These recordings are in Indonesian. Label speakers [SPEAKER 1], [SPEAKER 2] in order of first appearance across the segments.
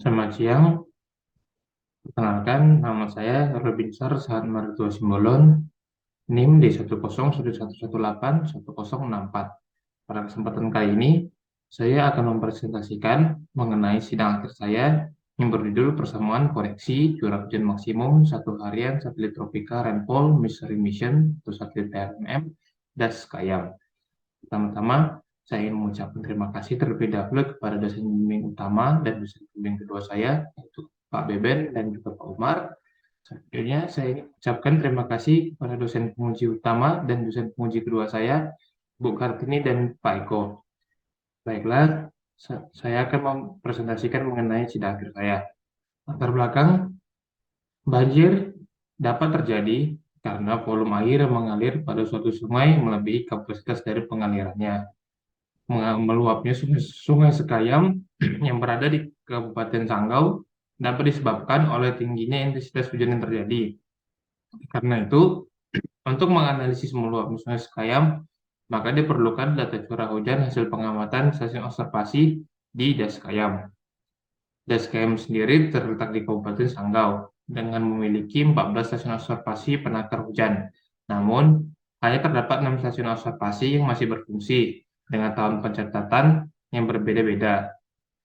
[SPEAKER 1] Selamat siang, perkenalkan nama saya Robinsar Sahat Martua Simbolon, NIM D1011181064. Pada kesempatan kali ini, saya akan mempresentasikan mengenai sidang akhir saya yang berjudul Persamaan Koreksi Curah Hujan Maksimum Satu Harian Satelit Tropika Rainfall Mystery Mission atau satelit TRMM DAS Kayam. Pertama-tama, saya ingin mengucapkan terima kasih terlebih dahulu kepada dosen bimbing utama dan dosen bimbing kedua saya, yaitu Pak Beben dan juga Pak Umar. Selanjutnya, saya ingin mengucapkan terima kasih kepada dosen penguji utama dan dosen penguji kedua saya, Bu Kartini dan Pak Eko. Baiklah, saya akan mempresentasikan mengenai sidang akhir saya. Latar belakang, banjir dapat terjadi karena volume air yang mengalir pada suatu sungai melebihi kapasitas dari pengalirannya. Meluapnya Sungai Sekayam yang berada di Kabupaten Sanggau dapat disebabkan oleh tingginya intensitas hujan yang terjadi. Karena itu, untuk menganalisis meluapnya Sungai Sekayam, maka diperlukan data curah hujan hasil pengamatan stasiun observasi di Daskayam. Daskayam sendiri terletak di Kabupaten Sanggau dengan memiliki 14 stasiun observasi penakar hujan. Namun, hanya terdapat 6 stasiun observasi yang masih berfungsi dengan tahun pencatatan yang berbeda-beda.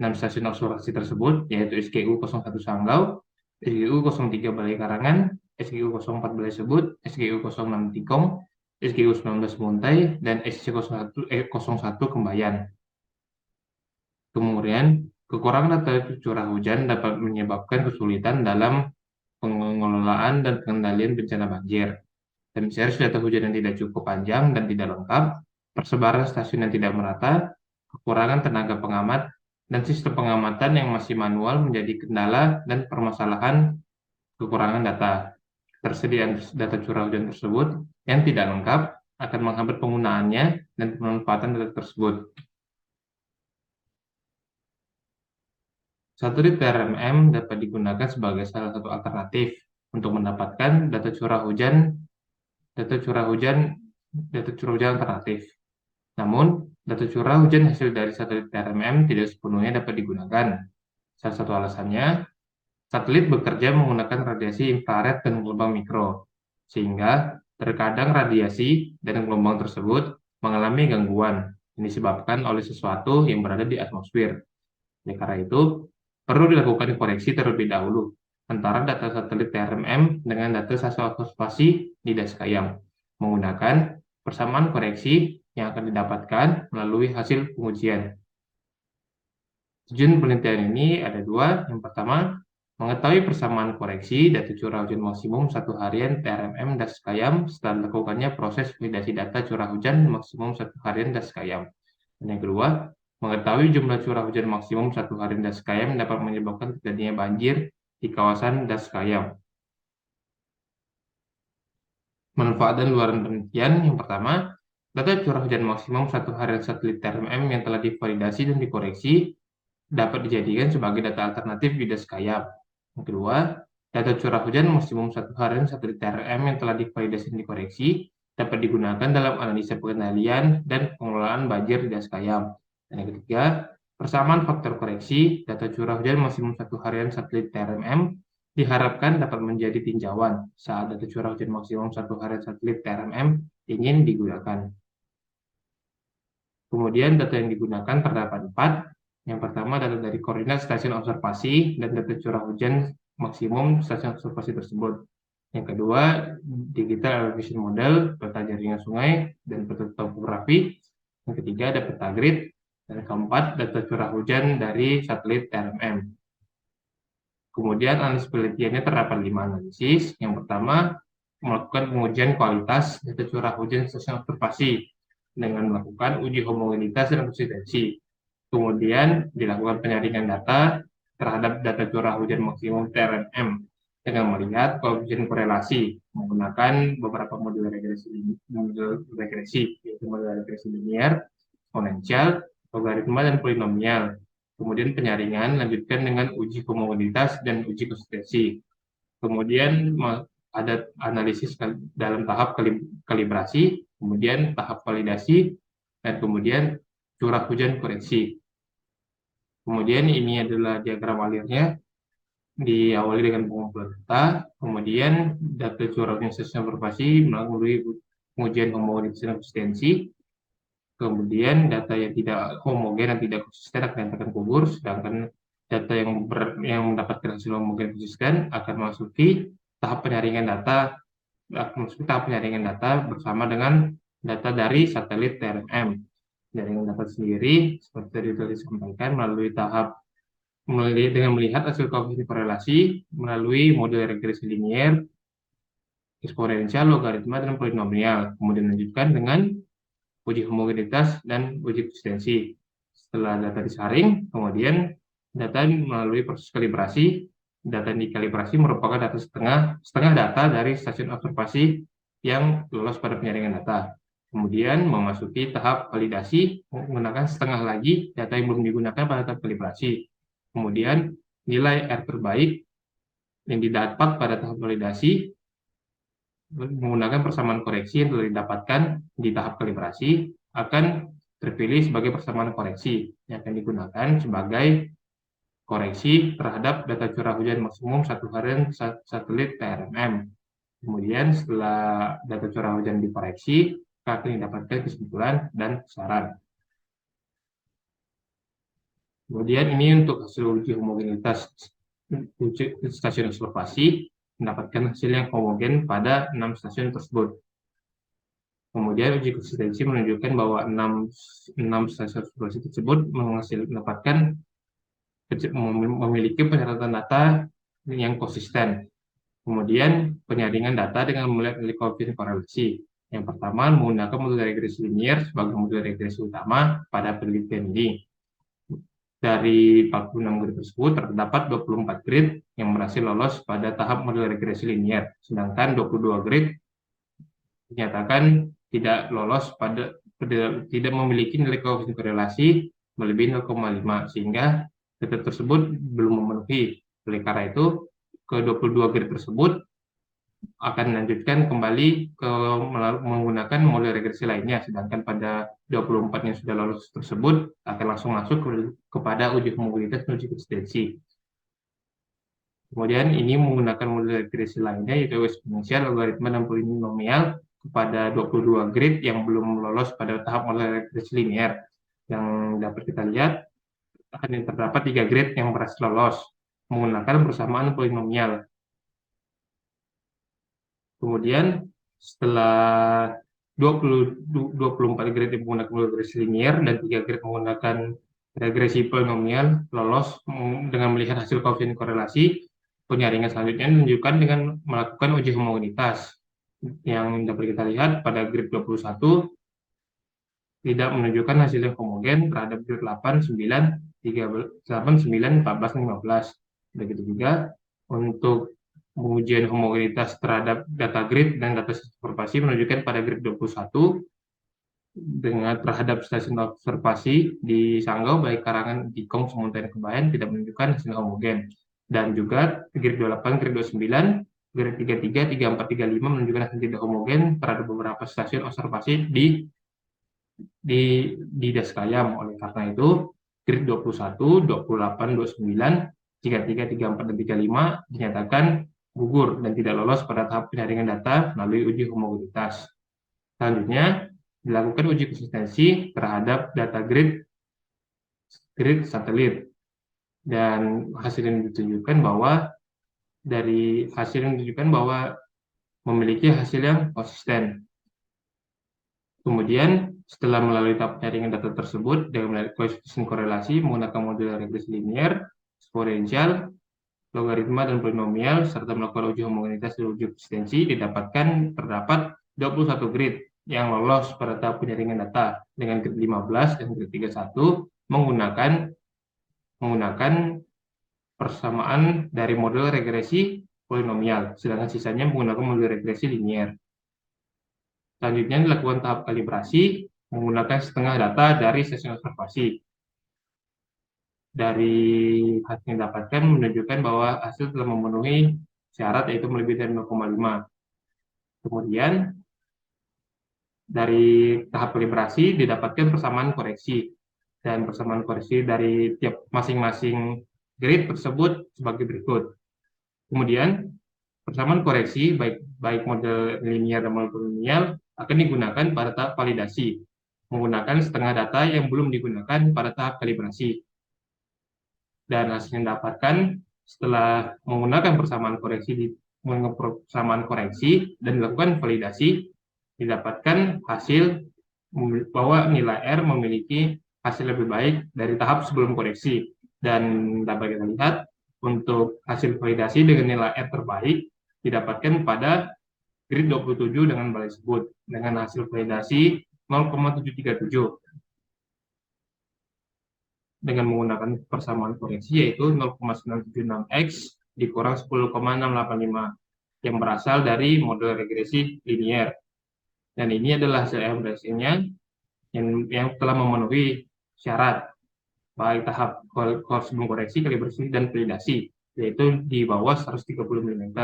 [SPEAKER 1] 6 stasiun observasi tersebut yaitu SGU 01 Sanggau, SGU 03 Balai Karangan, SGU 04 Balai Sebut, SGU 06 Tikong, SGU 19 Muntai, dan SC01 Kembayan. Kemudian, kekurangan data curah hujan dapat menyebabkan kesulitan dalam pengelolaan dan pengendalian bencana banjir. Dan misalnya data hujan yang tidak cukup panjang dan tidak lengkap, persebaran stasiun yang tidak merata, kekurangan tenaga pengamat, dan sistem pengamatan yang masih manual menjadi kendala dan permasalahan kekurangan data. Ketersediaan data curah hujan tersebut yang tidak lengkap akan menghambat penggunaannya dan pemanfaatan data tersebut. Satelit TRMM dapat digunakan sebagai salah satu alternatif untuk mendapatkan data curah hujan alternatif. Namun, data curah hujan hasil dari satelit TRMM tidak sepenuhnya dapat digunakan. Salah satu alasannya, satelit bekerja menggunakan radiasi infrared dan gelombang mikro, sehingga terkadang radiasi dan gelombang tersebut mengalami gangguan yang disebabkan oleh sesuatu yang berada di atmosfer. Oleh karena itu, perlu dilakukan koreksi terlebih dahulu antara data satelit TRMM dengan data stasiun observasi di Daskayam menggunakan persamaan koreksi yang akan didapatkan melalui hasil pengujian. Tujuan penelitian ini ada dua. Yang pertama, mengetahui persamaan koreksi data curah hujan maksimum satu harian TRMM Daskayam setelah dilakukannya proses validasi data curah hujan maksimum satu harian Daskayam. Dan yang kedua, mengetahui jumlah curah hujan maksimum satu harian Daskayam dapat menyebabkan terjadinya banjir di kawasan Daskayam. Manfaat dan luaran penelitian yang pertama, data curah hujan maksimum satu harian satelit TRMM yang telah divalidasi dan dikoreksi dapat dijadikan sebagai data alternatif di Daskayam. Yang kedua, data curah hujan maksimum satu harian satelit TRMM yang telah divalidasi dan dikoreksi dapat digunakan dalam analisa pengendalian dan pengelolaan banjir di Daskayam. Dan yang ketiga, persamaan faktor koreksi data curah hujan maksimum satu harian satelit TRMM diharapkan dapat menjadi tinjauan saat data curah hujan maksimum satu harian satelit TRMM ingin digunakan. Kemudian data yang digunakan terdapat 4. Yang pertama data dari koordinat stasiun observasi dan data curah hujan maksimum stasiun observasi tersebut. Yang kedua, digital elevation model, peta jaringan sungai, dan peta topografi. Yang ketiga, ada peta grid. Dan keempat, data curah hujan dari satelit TRMM. Kemudian analisis penelitiannya terdapat 5 analisis. Yang pertama, melakukan pengujian kualitas data curah hujan stasiun observasi dengan melakukan uji homogenitas dan konsistensi. Kemudian dilakukan penyaringan data terhadap data curah hujan maksimum TRMM dengan melihat koefisien korelasi menggunakan beberapa model regresi, yaitu model regresi linear, eksponensial, logaritma, dan polinomial. Kemudian penyaringan lanjutkan dengan uji homogenitas dan uji konsistensi. Kemudian ada analisis dalam tahap kalibrasi, kemudian tahap validasi, dan kemudian curah hujan koreksi. Kemudian ini adalah diagram alirnya, diawali dengan pengumpulan data, kemudian data curah organisasi observasi melalui pengujian homogenitas dan konsistensi, kemudian data yang tidak homogen dan tidak konsisten akan dinyatakan gugur, sedangkan data yang mendapatkan hasil homogen konsisten akan memasuki tahap penyaringan data bersama dengan data dari satelit TRMM. Jaringan data sendiri seperti tadi telah disampaikan dengan melihat hasil koefisien korelasi melalui model regresi linier, eksponensial, logaritma, dan polinomial, kemudian dilanjutkan dengan uji homogenitas dan uji konsistensi. Setelah data disaring, kemudian data melalui proses kalibrasi. Data yang dikalibrasi merupakan data setengah data dari stasiun observasi yang lolos pada penyaringan data. Kemudian memasuki tahap validasi menggunakan setengah lagi data yang belum digunakan pada tahap kalibrasi. Kemudian nilai R terbaik yang didapat pada tahap validasi menggunakan persamaan koreksi yang telah didapatkan di tahap kalibrasi akan terpilih sebagai persamaan koreksi yang akan digunakan sebagai koreksi terhadap data curah hujan maksimum satu harian satelit TRMM. Kemudian setelah data curah hujan dikoreksi, akan didapatkan kesimpulan dan saran. Kemudian ini untuk hasil uji homogenitas stasiun observasi, mendapatkan hasil yang homogen pada 6 stasiun tersebut. Kemudian uji konsistensi menunjukkan bahwa 6 stasiun observasi tersebut memiliki penyeratan data yang konsisten. Kemudian penyaringan data dengan melihat koefisien korelasi. Yang pertama, menggunakan model regresi linier sebagai model regresi utama pada penelitian ini. Dari 46 grid tersebut, terdapat 24 grid yang berhasil lolos pada tahap model regresi linier, sedangkan 22 grid dinyatakan tidak lolos tidak memiliki nilai koefisien korelasi melebihi 0,5, sehingga data tersebut belum memenuhi. Oleh karena itu, ke 22 grid tersebut akan dilanjutkan kembali menggunakan model regresi lainnya, sedangkan pada 24 yang sudah lolos tersebut akan langsung masuk kepada uji homogenitas dan uji konsistensi. Kemudian ini menggunakan model regresi lainnya yaitu eksponensial, logaritma, dan polinomial kepada 22 grid yang belum lolos pada tahap model regresi linear. Yang dapat kita lihat akan terdapat 3 grid yang berhasil lolos menggunakan persamaan polinomial. Kemudian setelah 24 grid yang menggunakan regresi linear dan 3 grid menggunakan regresi polinomial lolos dengan melihat hasil koefisien korelasi, penyaringan selanjutnya menunjukkan dengan melakukan uji homogenitas. Yang dapat kita lihat pada grid 21 tidak menunjukkan hasil yang homogen terhadap grid 8, 9, 9, 14, 15. Begitu juga untuk pengujian homogenitas terhadap data grid dan data observasi menunjukkan pada grid 21 terhadap stasiun observasi di Sanggau, baik Karangan, Tikong, Semuntai, dan Kebayan tidak menunjukkan hasil homogen. Dan juga grid 28, grid 29, grid 33, 34, 35 menunjukkan hasil tidak homogen terhadap beberapa stasiun observasi di Daskayam. Oleh karena itu, grid 21, 28, 29, 33, 34, dan 35 dinyatakan gugur dan tidak lolos pada tahap penyaringan data melalui uji homogenitas. Selanjutnya, dilakukan uji konsistensi terhadap data grid satelit. Dan hasil yang ditunjukkan bahwa memiliki hasil yang konsisten. Kemudian, setelah melalui tahap penyaringan data tersebut dengan melihat koefisien korelasi menggunakan model regresi linier, eksponensial, logaritma, dan polinomial, serta melakukan uji homogenitas dan uji konsistensi, terdapat 21 grid yang lolos pada tahap penyaringan data dengan grid 15 dan grid 31 menggunakan persamaan dari model regresi polinomial, sedangkan sisanya menggunakan model regresi linier. Selanjutnya dilakukan tahap kalibrasi menggunakan setengah data dari stasiun observasi. Dari hasil yang didapatkan menunjukkan bahwa hasil telah memenuhi syarat yaitu melebihi dari 0,5. Kemudian dari tahap kalibrasi didapatkan persamaan koreksi dan persamaan koreksi dari tiap masing-masing grid tersebut sebagai berikut. Kemudian, persamaan koreksi baik model linear dan model linear akan digunakan pada tahap validasi, menggunakan setengah data yang belum digunakan pada tahap kalibrasi. Dan hasil yang didapatkan setelah menggunakan persamaan koreksi dan dilakukan validasi, didapatkan hasil bahwa nilai R memiliki hasil lebih baik dari tahap sebelum koreksi. Dan dapat kita lihat untuk hasil validasi dengan nilai R terbaik didapatkan pada grid 27 dengan balai sebut dengan hasil validasi 0,737 dengan menggunakan persamaan koreksi yaitu 0,976x dikurang 10,685 yang berasal dari model regresi linear. Dan ini adalah hasil evaluasinya yang telah memenuhi syarat baik tahap sebelum koreksi, kalibrasi, dan validasi, yaitu di bawah 130 mm.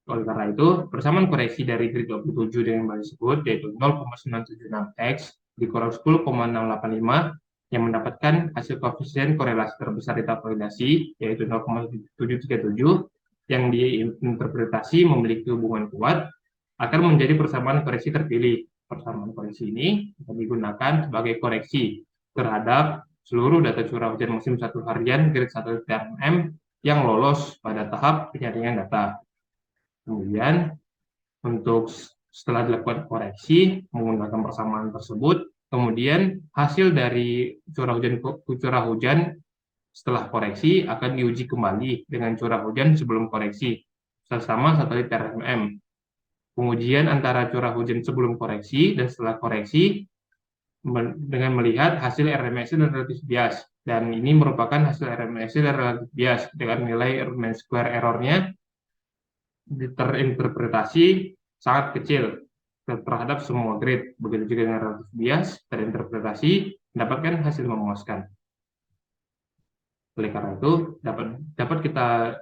[SPEAKER 1] Oleh karena itu, persamaan koreksi dari grid 27 dengan balai sebut yaitu 0,976x dikurang 10,685 yang mendapatkan hasil koefisien korelasi terbesar di tahap validasi yaitu 0,737 yang diinterpretasi memiliki hubungan kuat akan menjadi persamaan koreksi terpilih. Persamaan koreksi ini akan digunakan sebagai koreksi terhadap seluruh data curah hujan musim 1 harian grid 1 TRMM yang lolos pada tahap penyaringan data. Kemudian untuk setelah dilakukan koreksi menggunakan persamaan tersebut, kemudian hasil dari curah hujan setelah koreksi akan diuji kembali dengan curah hujan sebelum koreksi sesama satelit TRMM. Pengujian antara curah hujan sebelum koreksi dan setelah koreksi dengan melihat hasil RMSE dan relatif bias. Dan ini merupakan hasil RMSE dan relatif bias dengan nilai mean square error-nya terinterpretasi sangat kecil terhadap semua grid. Begitu juga dengan relatif bias terinterpretasi mendapatkan hasil memuaskan. Oleh karena itu dapat kita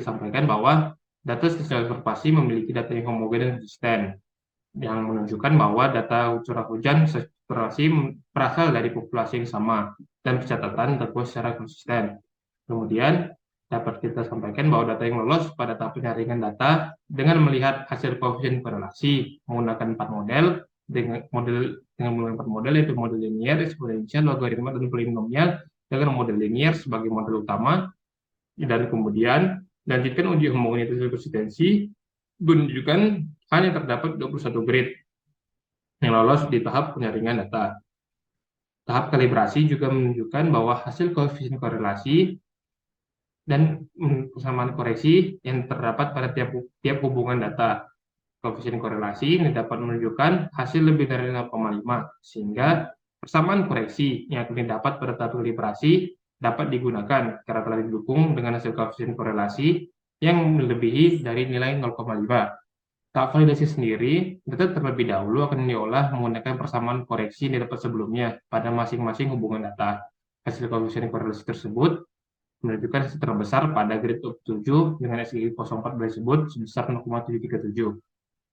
[SPEAKER 1] sampaikan bahwa data stasiun observasi memiliki data yang homogen dan konsisten yang menunjukkan bahwa data curah hujan observasi berasal dari populasi yang sama dan pencatatan terus secara konsisten. Kemudian dapat kita sampaikan bahwa data yang lolos pada tahap penyaringan data dengan melihat hasil koefisien korelasi menggunakan 4 model menggunakan 4 model yaitu model linear, eksponensial, logaritma, dan polinomial dengan model linear sebagai model utama dan kemudian lanjutkan uji homogenitas dan konsistensi menunjukkan hanya terdapat 21 grid yang lolos di tahap penyaringan data. Tahap kalibrasi juga menunjukkan bahwa hasil koefisien korelasi dan persamaan koreksi yang terdapat pada tiap hubungan data. Koefisien korelasi ini dapat menunjukkan hasil lebih dari 0,5, sehingga persamaan koreksi yang akan didapat pada tahap kalibrasi dapat digunakan karena telah didukung dengan hasil koefisien korelasi yang melebihi dari nilai 0,5. Tahap validasi sendiri, data terlebih dahulu akan diolah menggunakan persamaan koreksi yang didapat sebelumnya pada masing-masing hubungan data. Hasil koefisien korelasi tersebut menunjukkan hasil terbesar pada grid 7 dengan SGI 04 tersebut sebesar 0,737.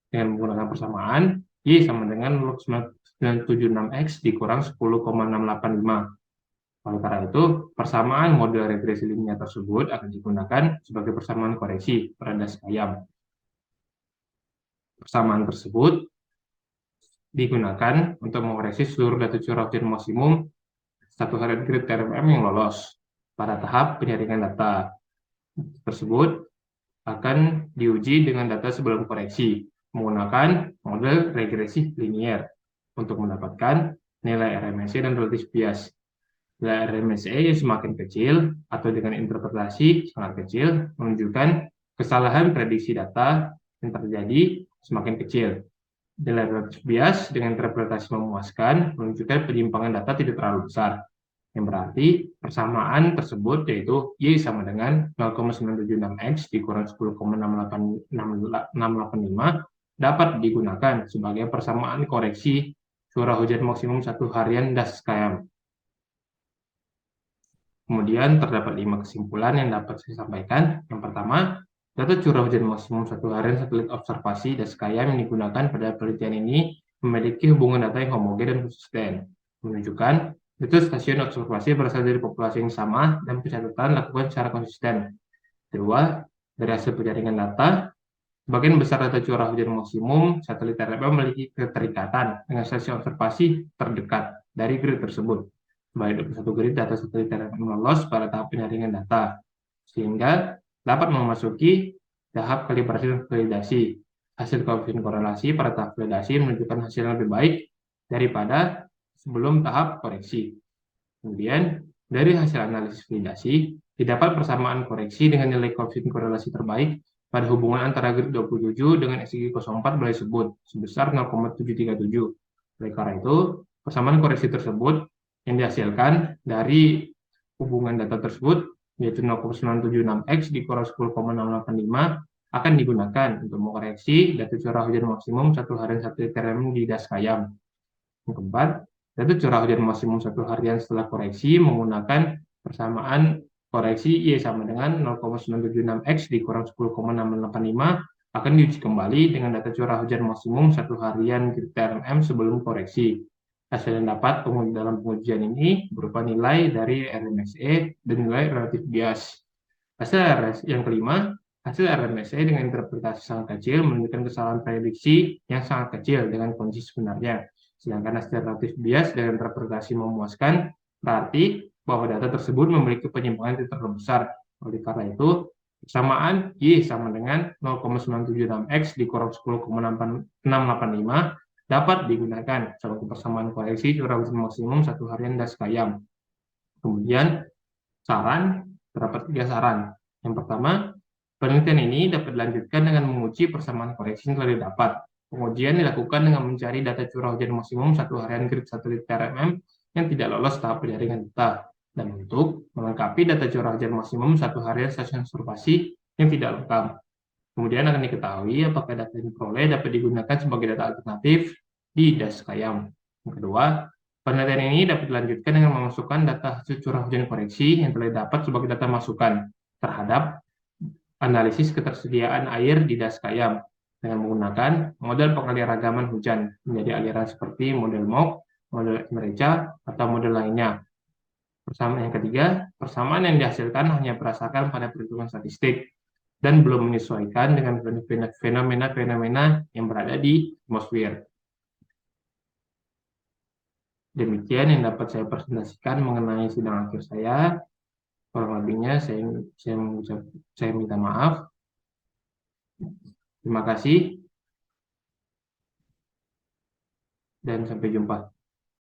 [SPEAKER 1] Dengan menggunakan persamaan, Y sama dengan 0,976X dikurang 10,685. Oleh karena itu, persamaan model regresi linear tersebut akan digunakan sebagai persamaan koreksi pada das ayam. Persamaan tersebut digunakan untuk mengoreksi seluruh data curah hujan maksimum 1 harian grid TRMM yang lolos pada tahap penyaringan data tersebut akan diuji dengan data sebelum koreksi menggunakan model regresi linear untuk mendapatkan nilai RMSE dan relatif bias. Nilai RMSE yang semakin kecil atau dengan interpretasi sangat kecil menunjukkan kesalahan prediksi data yang terjadi semakin kecil. Nilai relatif bias dengan interpretasi memuaskan menunjukkan penyimpangan data tidak terlalu besar. Yang berarti persamaan tersebut yaitu Y sama dengan 0,976X dikurang 10,685 dapat digunakan sebagai persamaan koreksi curah hujan maksimum 1 harian das KM. Kemudian terdapat 5 kesimpulan yang dapat saya sampaikan. Yang pertama, data curah hujan maksimum 1 harian satelit observasi das KM yang digunakan pada penelitian ini memiliki hubungan data yang homogen dan konsisten, menunjukkan Itu stasiun observasi berasal dari populasi yang sama dan pencatatan lakukan secara konsisten. Kedua, dari hasil penjaringan data, sebagian besar data curah hujan maksimum satelit RMM memiliki keterikatan dengan stasiun observasi terdekat dari grid tersebut. Baik 21 grid data satelit RMM lolos pada tahap penyaringan data, sehingga dapat memasuki tahap kalibrasi dan validasi. Hasil koefisien korelasi pada tahap validasi menunjukkan hasil yang lebih baik daripada sebelum tahap koreksi. Kemudian, dari hasil analisis validasi, didapat persamaan koreksi dengan nilai koefisien korelasi terbaik pada hubungan antara grid 27 dengan SG 04 boleh disebut sebesar 0,737. Oleh karena itu, persamaan koreksi tersebut yang dihasilkan dari hubungan data tersebut, yaitu 0,976x dikurang 10,685, akan digunakan untuk mengoreksi data curah hujan maksimum satu harian satelit RMM di Daskayam. Yang keempat, data curah hujan maksimum satu harian setelah koreksi menggunakan persamaan koreksi Y sama dengan 0,976x dikurang 10,685 akan diuji kembali dengan data curah hujan maksimum satu harian grid RMM sebelum koreksi. Hasil yang dapat dalam pengujian ini berupa nilai dari RMSE dan nilai relatif bias. Yang kelima, hasil RMSE dengan interpretasi sangat kecil menunjukkan kesalahan prediksi yang sangat kecil dengan kondisi sebenarnya. Sedangkan hasil relatif bias dengan interpretasi memuaskan berarti bahwa data tersebut memiliki penyimpangan yang terlalu besar. Oleh karena itu, persamaan Y sama dengan 0,976x dikurang 10,685 dapat digunakan sebagai persamaan koreksi curah hujan maksimum satu harian Daskayam. Kemudian terdapat 3 saran. Yang pertama, penelitian ini dapat dilanjutkan dengan menguji persamaan koreksi yang telah didapat. Pengujian dilakukan dengan mencari data curah hujan maksimum satu harian grid satelit RMM yang tidak lolos tahap penjaringan data, dan untuk melengkapi data curah hujan maksimum satu harian stasiun observasi yang tidak lengkap. Kemudian akan diketahui apakah data yang diperoleh dapat digunakan sebagai data alternatif di Daskayam. Yang kedua, penelitian ini dapat dilanjutkan dengan memasukkan data hasil curah hujan koreksi yang telah didapat sebagai data masukan terhadap analisis ketersediaan air di Daskayam dengan menggunakan model pengaliragaman hujan menjadi aliran seperti model MOOC, model MRECA, atau model lainnya. Yang ketiga, persamaan yang dihasilkan hanya berdasarkan pada perhitungan statistik dan belum menyesuaikan dengan fenomena-fenomena yang berada di atmosfer. Demikian yang dapat saya presentasikan mengenai sidang akhir saya. Kurang lebihnya saya minta maaf. Terima kasih dan sampai jumpa.